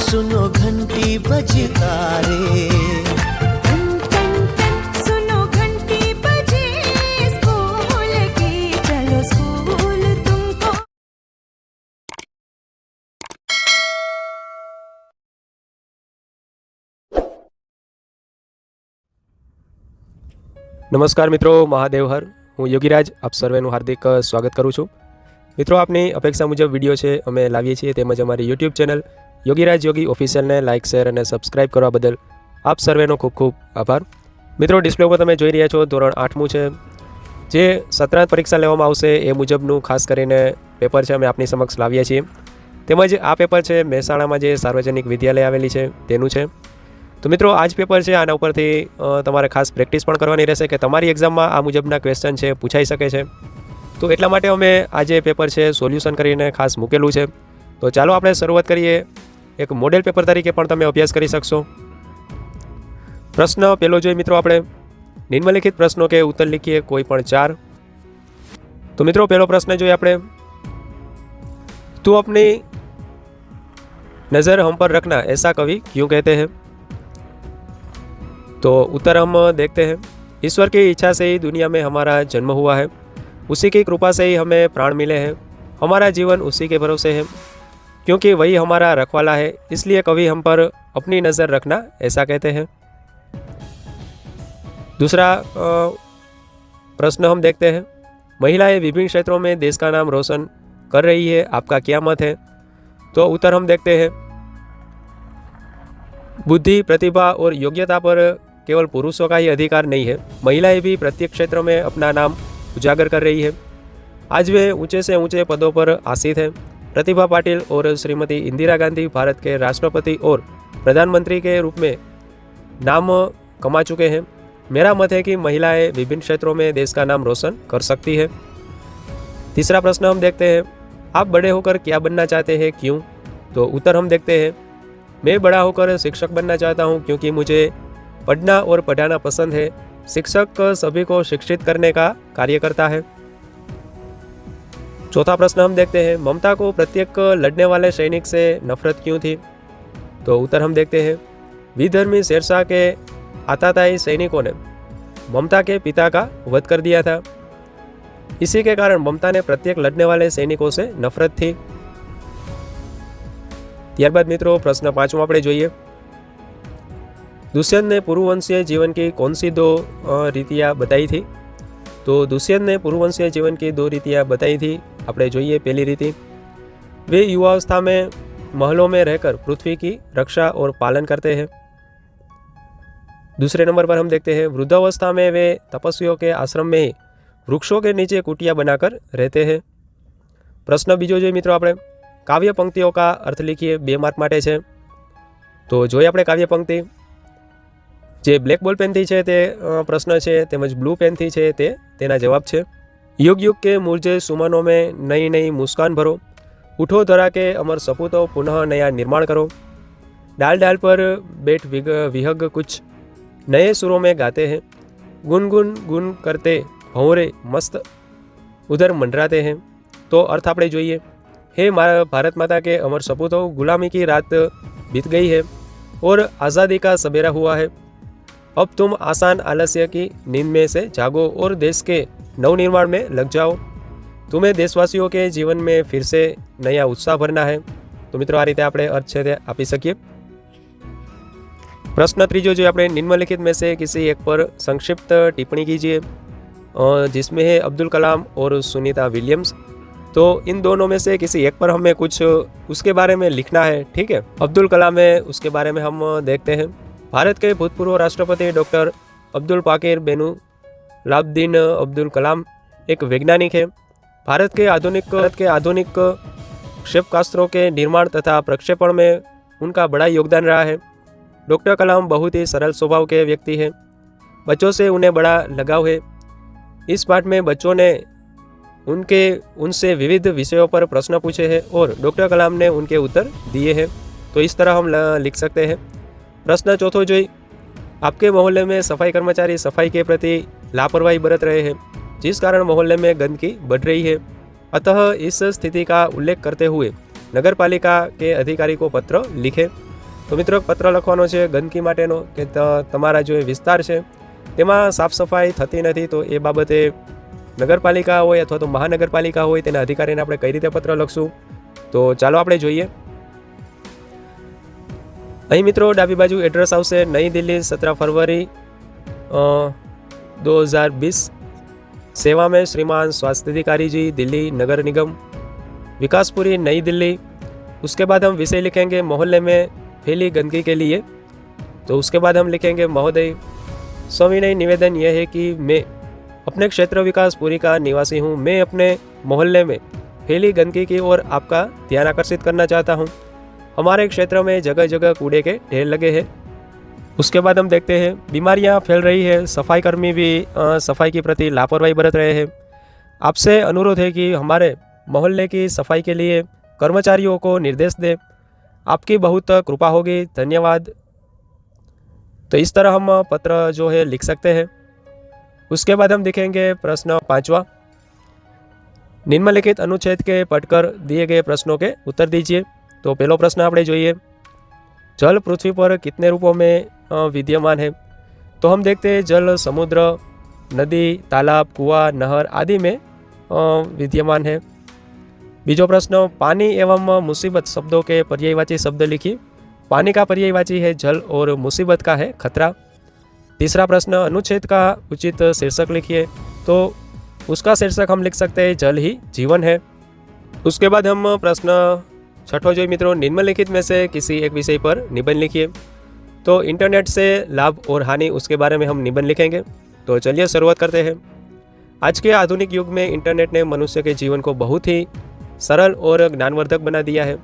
सुनो घंटी बजता रे, सुनो घंटी बजे स्कूल की, चलो स्कूल तुमको। નમસ્કાર મિત્રો, મહાદેવ હર. હું યોગીરાજ આપ સર્વેનું હાર્દિક સ્વાગત કરું છું. મિત્રો, આપની અપેક્ષા મુજબ વિડીયો છે અમે લાવીએ છીએ, તેમજ અમારી યુટ્યુબ ચેનલ યોગીરાજ યોગી ઓફિશિયલને લાઇક, શેર અને સબસ્ક્રાઇબ કરવા બદલ આપ સર્વેનો ખૂબ ખૂબ આભાર. મિત્રો, ડિસ્પ્લે ઉપર તમે જોઈ રહ્યા છો ધોરણ 8મું છે, જે સત્રાંત પરીક્ષા લેવામાં આવશે એ મુજબનું ખાસ કરીને પેપર છે અમે આપની સમક્ષ લાવીએ છીએ. તેમજ આ પેપર છે મહેસાણામાં જે સાર્વજનિક વિદ્યાલય આવેલી છે તેનું છે. તો મિત્રો, આ જ પેપર છે, આના ઉપરથી તમારે ખાસ પ્રેક્ટિસ પણ કરવાની રહેશે કે તમારી એક્ઝામમાં આ મુજબના ક્વેશ્ચન છે પૂછાઈ શકે છે. તો એટલા માટે અમે આ જે પેપર છે સોલ્યુશન કરીને ખાસ મૂકેલું છે. તો ચાલો આપણે શરૂઆત કરીએ. એક મોડેલ પેપર તરીકે પણ તમે અભ્યાસ કરી શકશો. પ્રશ્ન પહેલો જોઈએ મિત્રો આપણે, નિમ્નલિખિત પ્રશ્નો કે ઉત્તર लिखिए कोई પણ 4. तो મિત્રો પહેલો પ્રશ્ન જોઈએ આપણે, तू अपनी नज़र हम पर रखना ऐसा कवि क्यों कहते हैं? तो उत्तर हम देखते हैं, ईश्वर की इच्छा से ही दुनिया में हमारा जन्म हुआ है, उसी की कृपा से ही हमें प्राण मिले हैं, हमारा जीवन उसी के भरोसे है, क्योंकि वही हमारा रखवाला है, इसलिए कवि हम पर अपनी नज़र रखना ऐसा कहते हैं. दूसरा प्रश्न हम देखते हैं, महिलाएं विभिन्न क्षेत्रों में देश का नाम रोशन कर रही है, आपका क्या मत है? तो उत्तर हम देखते हैं, बुद्धि, प्रतिभा और योग्यता पर केवल पुरुषों का ही अधिकार नहीं है, महिलाएं भी प्रत्येक क्षेत्र में अपना नाम उजागर कर रही है. आज वे ऊंचे से ऊंचे पदों पर आसीन हैं. प्रतिभा पाटिल और श्रीमती इंदिरा गांधी भारत के राष्ट्रपति और प्रधानमंत्री के रूप में नाम कमा चुके हैं. मेरा मत है कि महिलाएं विभिन्न क्षेत्रों में देश का नाम रोशन कर सकती है. तीसरा प्रश्न हम देखते हैं, आप बड़े होकर क्या बनना चाहते हैं, क्यों? तो उत्तर हम देखते हैं, मैं बड़ा होकर शिक्षक बनना चाहता हूं, क्योंकि मुझे पढ़ना और पढ़ाना पसंद है. शिक्षक सभी को शिक्षित करने का कार्य करता है. चौथा प्रश्न हम देखते हैं, ममता को प्रत्येक लड़ने वाले सैनिक से नफरत क्यों थी? तो उत्तर हम देखते हैं, विधर्मी शेरशाह के आताताई सैनिकों ने ममता के पिता का वध कर दिया था. इसी के कारण ममता ने प्रत्येक लड़ने वाले सैनिकों से नफरत थी. ત્યારબાદ મિત્રો પ્રશ્ન 5મો આપણે જોઈએ, दुष्यंत ने पूर्ववंशीय जीवन की कौन सी 2 रीतियाँ बताई थी? तो दुष्यंत ने पूर्ववंशीय जीवन की 2 रीतियाँ बताई थी. આપણે જોઈએ पहली रीति, वे युवावस्था में महलों में रहकर पृथ्वी की रक्षा और पालन करते हैं. दूसरे नंबर पर हम देखते हैं, वृद्धावस्था में वे तपस्वियों के आश्रम में ही वृक्षों के नीचे कुटिया बनाकर रहते हैं. प्रश्न बीजो જોઈએ મિત્રો આપણે, કાવ્ય પંક્તિઓ કા અર્થ लिखिए, 2 માર્ક માટે છે. તો જોઈએ આપણે કાવ્ય પંક્તિ. જે બ્લેક બોલ પેનથી છે તે પ્રશ્ન છે, તેમજ બ્લુ પેનથી છે તે તેના જવાબ છે. युग युग के मुरझे सुमनों में नई नई मुस्कान भरो, उठो धरा के अमर सपूतों पुनः नया निर्माण करो, डाल डाल पर बैठ विहग कुछ नए सुरों में गाते हैं, गुन गुन गुन करते भंवरे मस्त उधर मंडराते हैं. तो अर्थ આપણે જોઈએ, हे भारत माता के अमर सपूतों, गुलामी की रात बीत गई है और आज़ादी का सवेरा हुआ है. अब तुम आसान आलस्य की नींद में से जागो और देश के नवनिर्माण में लग जाओ. तुम्हें देशवासियों के जीवन में फिर से नया उत्साह भरना है. तो मित्रों, आ रीते આપણે अर्थ છે તે આપી શકીએ. प्रश्न ત્રીજો जो આપણે, निम्नलिखित में से किसी एक पर संक्षिप्त टिप्पणी कीजिए, जिसमें है अब्दुल कलाम और सुनीता विलियम्स. तो इन दोनों में से किसी एक पर हमें कुछ उसके बारे में लिखना है. ठीक है, अब्दुल कलाम है, उसके बारे में हम देखते हैं. भारत के भूतपूर्व राष्ट्रपति डॉक्टर अब्दुल पाकिर बेनुलाब्दीन अब्दुल कलाम एक वैज्ञानिक है. भारत के आधुनिक क्षेपणास्त्रों के निर्माण तथा प्रक्षेपण में उनका बड़ा योगदान रहा है. डॉक्टर कलाम बहुत ही सरल स्वभाव के व्यक्ति हैं. बच्चों से उन्हें बड़ा लगाव है. इस पाठ में बच्चों ने उनसे विविध विषयों पर प्रश्न पूछे हैं और डॉक्टर कलाम ने उनके उत्तर दिए हैं. तो इस तरह हम लिख सकते हैं. प्रश्न चौथो જોઈ, आपके मोहल्ले में सफाई कर्मचारी सफाई के प्रति लापरवाही बरत रहे हैं, जिस कारण मोहल्ले में गंदगी बढ़ रही है। अतः इस स्थिति का उल्लेख करते हुए नगर पालिका के अधिकारी को पत्र लिखे। तो मित्रों, पत्र लखવાનો છે ગંદકી માટેનો કે તમારા जो વિસ્તાર છે તેમાં સાફ સફાઈ થતી નથી, તો એ બાબતે નગરપાલિકા હોય અથવા તો મહાનગરપાલિકા હોય તેના અધિકારીને આપણે કઈ રીતે પત્ર લખશું, તો ચાલો આપણે જોઈએ। અહીં મિત્રો ડાબી બાજુ એડ્રેસ આવશે નई दिल्ली 17 फरवरी 2020। सेवा में श्रीमान स्वास्थ्य अधिकारी जी, दिल्ली नगर निगम, विकासपुरी, नई दिल्ली। उसके बाद हम विषय लिखेंगे मोहल्ले में फैली गंदगी के लिए। तो उसके बाद हम लिखेंगे महोदय, सविनय निवेदन यह है कि मैं अपने क्षेत्र विकासपुरी का निवासी हूँ। मैं अपने मोहल्ले में फैली गंदगी की ओर आपका ध्यान आकर्षित करना चाहता हूँ। हमारे क्षेत्र में जगह जगह कूड़े के ढेर लगे हैं। उसके बाद हम देखते हैं बीमारियां फैल रही है, सफाई कर्मी भी सफाई के प्रति लापरवाही बरत रहे हैं। आपसे अनुरोध है कि हमारे मोहल्ले की सफाई के लिए कर्मचारियों को निर्देश दें। आपकी बहुत कृपा होगी, धन्यवाद। तो इस तरह हम पत्र जो है लिख सकते हैं। उसके बाद हम देखेंगे प्रश्न 5वां, निम्नलिखित अनुच्छेद के पढ़कर दिए गए प्रश्नों के उत्तर दीजिए। तो पहलो प्रश्न આપણે જોઈએ, जल पृथ्वी पर कितने रूपों में विद्यमान है। तो हम देखते हैं जल समुद्र, नदी, तालाब, कुआं, नहर आदि में विद्यमान है। बीजो प्रश्न, पानी एवं मुसीबत शब्दों के पर्यायवाची शब्द लिखिए। पानी का पर्यायवाची है जल और मुसीबत का है खतरा। तीसरा प्रश्न, अनुच्छेद का उचित शीर्षक लिखिए। तो उसका शीर्षक हम लिख सकते हैं जल ही जीवन है। उसके बाद हम प्रश्न 6ठो जो मित्रों, निम्नलिखित में से किसी एक विषय पर निबंध लिखिए। तो इंटरनेट से लाभ और हानि, उसके बारे में हम निबंध लिखेंगे। तो चलिए शुरुआत करते हैं। आज के आधुनिक युग में इंटरनेट ने मनुष्य के जीवन को बहुत ही सरल और ज्ञानवर्धक बना दिया है।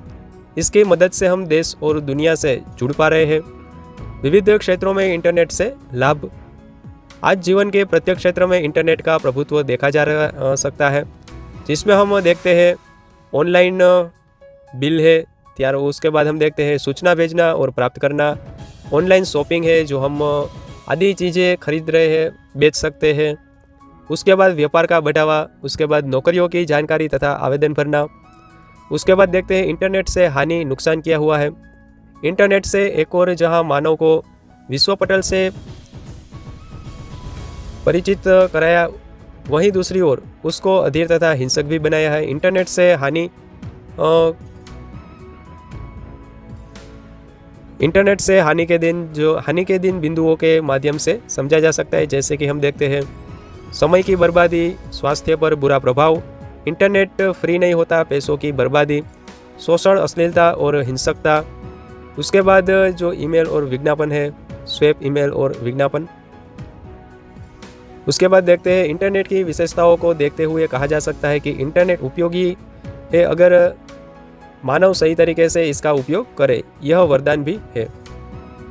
इसकी मदद से हम देश और दुनिया से जुड़ पा रहे हैं। विविध क्षेत्रों में इंटरनेट से लाभ। आज जीवन के प्रत्येक क्षेत्र में इंटरनेट का प्रभुत्व देखा जा सकता है, जिसमें हम देखते हैं ऑनलाइन बिल है, त्यार उसके बाद हम देखते हैं सूचना भेजना और प्राप्त करना, ऑनलाइन शॉपिंग है जो हम आदि चीज़ें खरीद रहे हैं, बेच सकते हैं। उसके बाद व्यापार का बढ़ावा, उसके बाद नौकरियों की जानकारी तथा आवेदन भरना। उसके बाद देखते हैं इंटरनेट से हानि, नुकसान क्या हुआ है। इंटरनेट से एक और जहां मानव को विश्व पटल से परिचित कराया, वहीं दूसरी ओर उसको अधीर तथा हिंसक भी बनाया है। इंटरनेट से हानि इंटरनेट से हानि के दिन बिंदुओं के माध्यम से समझा जा सकता है। जैसे कि हम देखते हैं समय की बर्बादी, स्वास्थ्य पर बुरा प्रभाव, इंटरनेट फ्री नहीं होता, पैसों की बर्बादी, शोषण, अश्लीलता और हिंसकता। उसके बाद जो ईमेल और विज्ञापन है, स्वैप ईमेल और विज्ञापन। उसके बाद देखते हैं इंटरनेट की विशेषताओं को देखते हुए कहा जा सकता है कि इंटरनेट उपयोगी है अगर मानव सही तरीके से इसका उपयोग करे, यह वरदान भी है।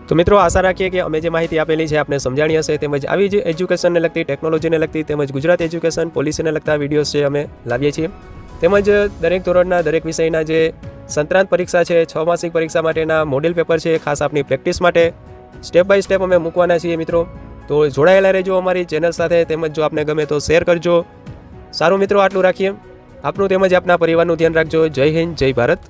तो मित्रों, आशा રાખીએ કે અમે જે માહિતી આપેલી છે આપને સમજાણી હશે, તેમજ આવી જ એજ્યુકેશનને લગતી, ટેકનોલોજીને લગતી તેમજ ગુજરાત એજ્યુકેશન પોલિસીને લગતા વિડીયોઝ છે અમે લાવીએ છીએ। તેમજ દરેક ધોરણના દરેક વિષયના જે સંક્રાંત પરીક્ષા છે, 6 માસિક પરીક્ષા માટેના મોડેલ પેપર છે, ખાસ આપની પ્રેક્ટિસ માટે સ્ટેપ બાય સ્ટેપ અમે મૂકવાના છીએ મિત્રો। તો જોડાયેલા રહેજો અમારી ચેનલ સાથે, તેમજ જો આપને ગમે તો શેર કરજો। સારું મિત્રો, આટલું રાખીએ। આપનું તેમજ આપના પરિવારનું ધ્યાન રાખજો। જય હિન્દ, જય ભારત।